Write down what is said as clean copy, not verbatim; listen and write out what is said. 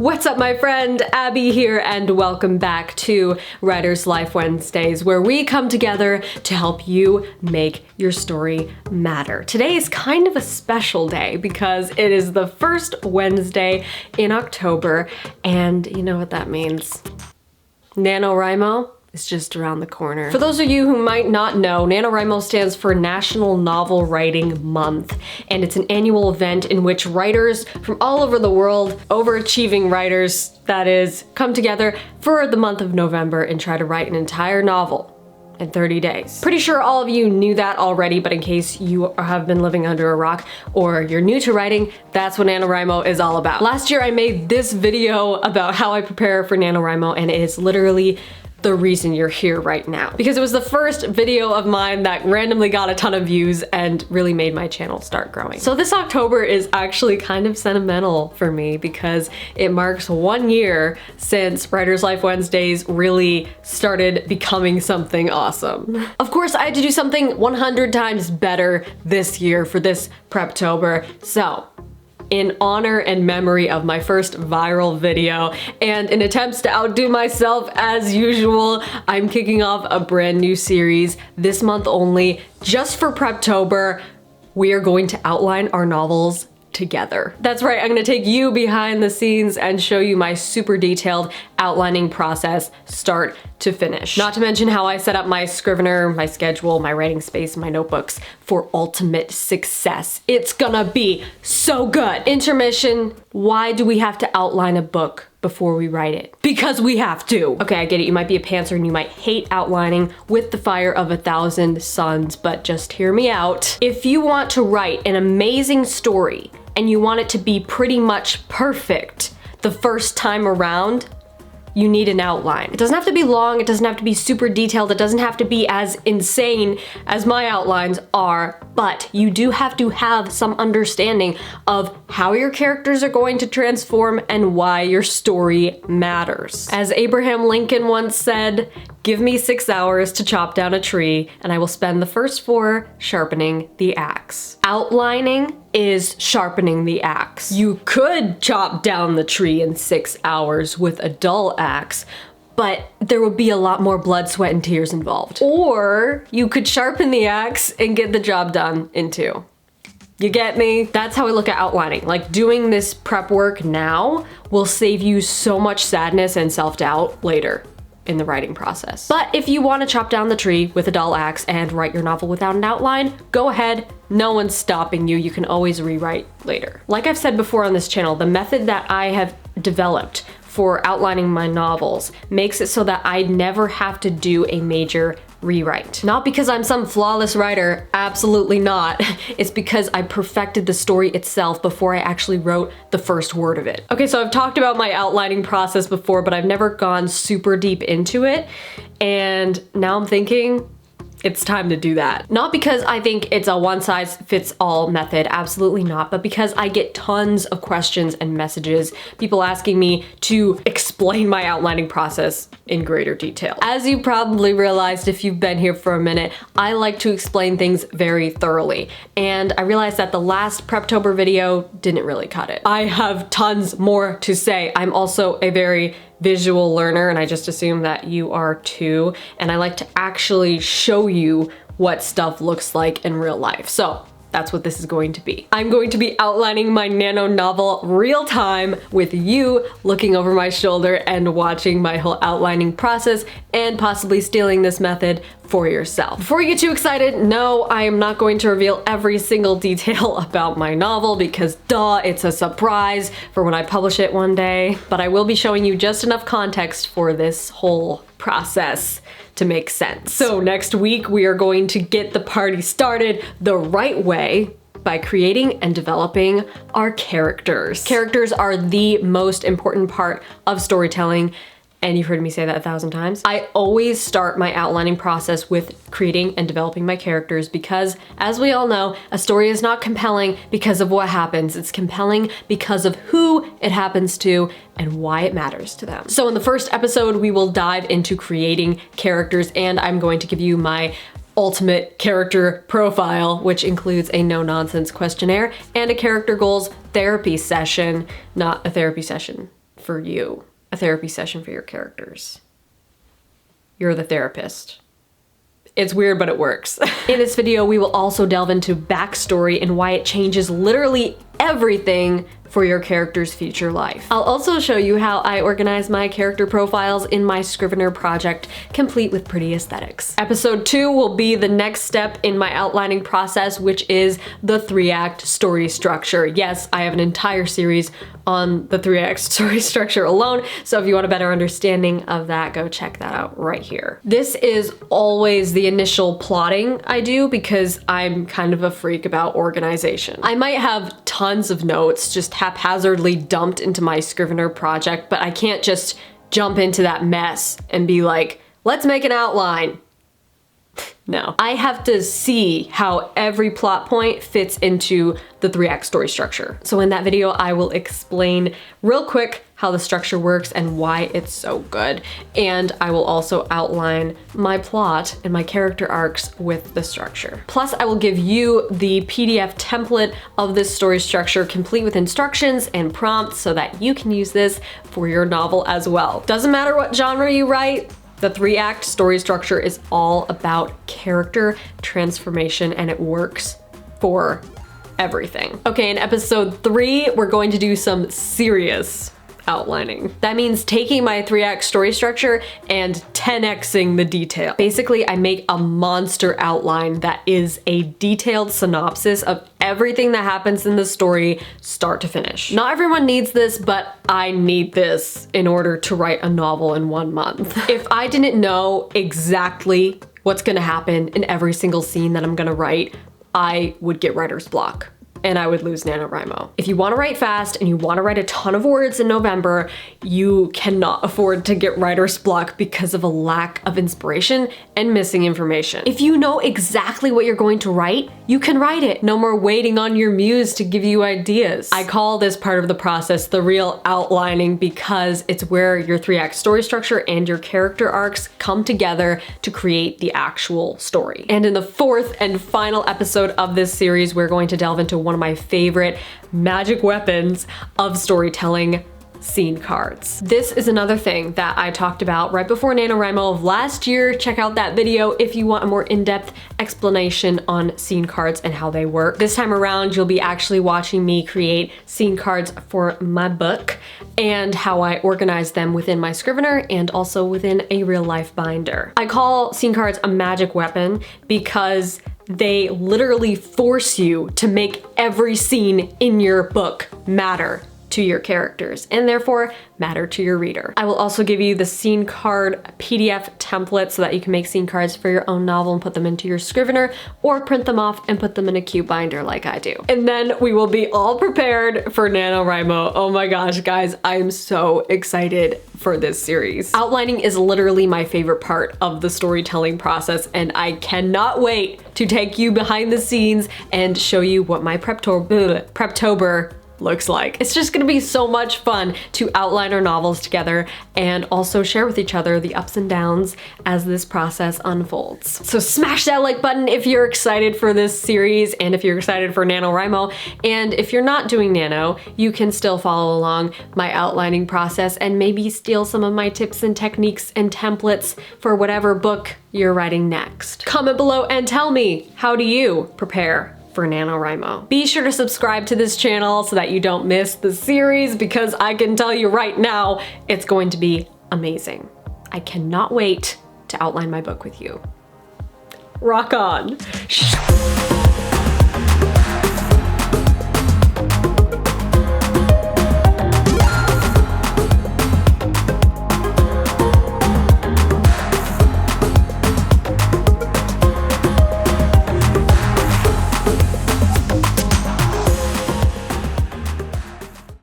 What's up, my friend? Abby here, and welcome back to Writer's Life Wednesdays, where we come together to help you make your story matter. Today is kind of a special day because it is the first Wednesday in October, and you know what that means. NaNoWriMo is just around the corner. For those of you who might not know, NaNoWriMo stands for National Novel Writing Month, and it's an annual event in which writers from all over the world, overachieving writers, that is, come together for the month of November and try to write an entire novel in 30 days. Pretty sure all of you knew that already, but in case you have been living under a rock or you're new to writing, that's what NaNoWriMo is all about. Last year I made this video about how I prepare for NaNoWriMo, and it is literally the reason you're here right now. Because it was the first video of mine that randomly got a ton of views and really made my channel start growing. So this October is actually kind of sentimental for me because it marks 1 year since Writer's Life Wednesdays really started becoming something awesome. Of course, I had to do something 100 times better this year for this Preptober. So, in honor and memory of my first viral video, and in attempts to outdo myself as usual, I'm kicking off a brand new series this month only, just for Preptober. We are going to outline our novels together. That's right, I'm gonna take you behind the scenes and show you my super detailed outlining process, start to finish. Not to mention how I set up my Scrivener, my schedule, my writing space, my notebooks for ultimate success. It's gonna be so good. Intermission, why do we have to outline a book before we write it? Because we have to. Okay, I get it, you might be a pantser and you might hate outlining with the fire of 1,000 suns, but just hear me out. If you want to write an amazing story and you want it to be pretty much perfect the first time around, you need an outline. It doesn't have to be long, it doesn't have to be super detailed, it doesn't have to be as insane as my outlines are, but you do have to have some understanding of how your characters are going to transform and why your story matters. As Abraham Lincoln once said, "Give me 6 hours to chop down a tree, and I will spend the first 4 sharpening the axe." Outlining is sharpening the axe. You could chop down the tree in 6 hours with a dull axe, but there would be a lot more blood, sweat, and tears involved. Or you could sharpen the axe and get the job done in 2. You get me? That's how I look at outlining. Like, doing this prep work now will save you so much sadness and self-doubt later in the writing process. But if you want to chop down the tree with a dull axe and write your novel without an outline, go ahead. No one's stopping you. You can always rewrite later. Like I've said before on this channel, the method that I have developed for outlining my novels makes it so that I never have to do a major rewrite. Not because I'm some flawless writer, absolutely not. It's because I perfected the story itself before I actually wrote the first word of it. Okay, so I've talked about my outlining process before, but I've never gone super deep into it. And now I'm thinking, it's time to do that. Not because I think it's a one-size-fits-all method, absolutely not, but because I get tons of questions and messages, people asking me to explain my outlining process in greater detail. As you probably realized if you've been here for a minute, I like to explain things very thoroughly, and I realized that the last Preptober video didn't really cut it. I have tons more to say. I'm also a very visual learner, and I just assume that you are too, and I like to actually show you what stuff looks like in real life. So that's what this is going to be. I'm going to be outlining my nano novel real time with you looking over my shoulder and watching my whole outlining process and possibly stealing this method for yourself. Before you get too excited, no, I am not going to reveal every single detail about my novel because duh, it's a surprise for when I publish it one day, but I will be showing you just enough context for this whole process to make sense. So next week we are going to get the party started the right way by creating and developing our characters. Characters are the most important part of storytelling, and you've heard me say that 1,000 times. I always start my outlining process with creating and developing my characters because, as we all know, a story is not compelling because of what happens. It's compelling because of who it happens to and why it matters to them. So in the first episode, we will dive into creating characters, and I'm going to give you my ultimate character profile, which includes a no-nonsense questionnaire and a character goals therapy session, not a therapy session. for you, a therapy session for your characters. You're the therapist. It's weird, but it works. In this video, we will also delve into backstory and why it changes literally everything for your character's future life. I'll also show you how I organize my character profiles in my Scrivener project, complete with pretty aesthetics. Episode 2 will be the next step in my outlining process, which is the 3-act story structure. Yes, I have an entire series on the 3-act story structure alone, so if you want a better understanding of that, go check that out right here. This is always the initial plotting I do because I'm kind of a freak about organization. I might have tons of notes just haphazardly dumped into my Scrivener project, but I can't just jump into that mess and be like, let's make an outline. No. I have to see how every plot point fits into the 3-act story structure. So in that video, I will explain real quick how the structure works and why it's so good. And I will also outline my plot and my character arcs with the structure. Plus, I will give you the PDF template of this story structure, complete with instructions and prompts so that you can use this for your novel as well. Doesn't matter what genre you write, the 3-act story structure is all about character transformation and it works for everything. Okay, in episode 3, we're going to do some serious outlining. That means taking my 3-act story structure and 10xing the detail. Basically, I make a monster outline that is a detailed synopsis of everything that happens in the story, start to finish. Not everyone needs this, but I need this in order to write a novel in 1 month. If I didn't know exactly what's gonna happen in every single scene that I'm gonna write, I would get writer's block and I would lose NaNoWriMo. If you wanna write fast and you wanna write a ton of words in November, you cannot afford to get writer's block because of a lack of inspiration and missing information. If you know exactly what you're going to write, you can write it. No more waiting on your muse to give you ideas. I call this part of the process the real outlining because it's where your 3-act story structure and your character arcs come together to create the actual story. And in the 4th and final episode of this series, we're going to delve into one of my favorite magic weapons of storytelling, scene cards. This is another thing that I talked about right before NaNoWriMo of last year. Check out that video if you want a more in-depth explanation on scene cards and how they work. This time around, you'll be actually watching me create scene cards for my book and how I organize them within my Scrivener and also within a real-life binder. I call scene cards a magic weapon because they literally force you to make every scene in your book matter to your characters and therefore matter to your reader. I will also give you the scene card PDF template so that you can make scene cards for your own novel and put them into your Scrivener or print them off and put them in a cute binder like I do. And then we will be all prepared for NaNoWriMo. Oh my gosh, guys, I'm so excited for this series. Outlining is literally my favorite part of the storytelling process and I cannot wait to take you behind the scenes and show you what my preptober looks like. It's just gonna be so much fun to outline our novels together and also share with each other the ups and downs as this process unfolds. So smash that like button if you're excited for this series and if you're excited for NaNoWriMo. And if you're not doing Nano, you can still follow along my outlining process and maybe steal some of my tips and techniques and templates for whatever book you're writing next. Comment below and tell me, how do you prepare for NaNoWriMo? Be sure to subscribe to this channel so that you don't miss the series because I can tell you right now, it's going to be amazing. I cannot wait to outline my book with you. Rock on.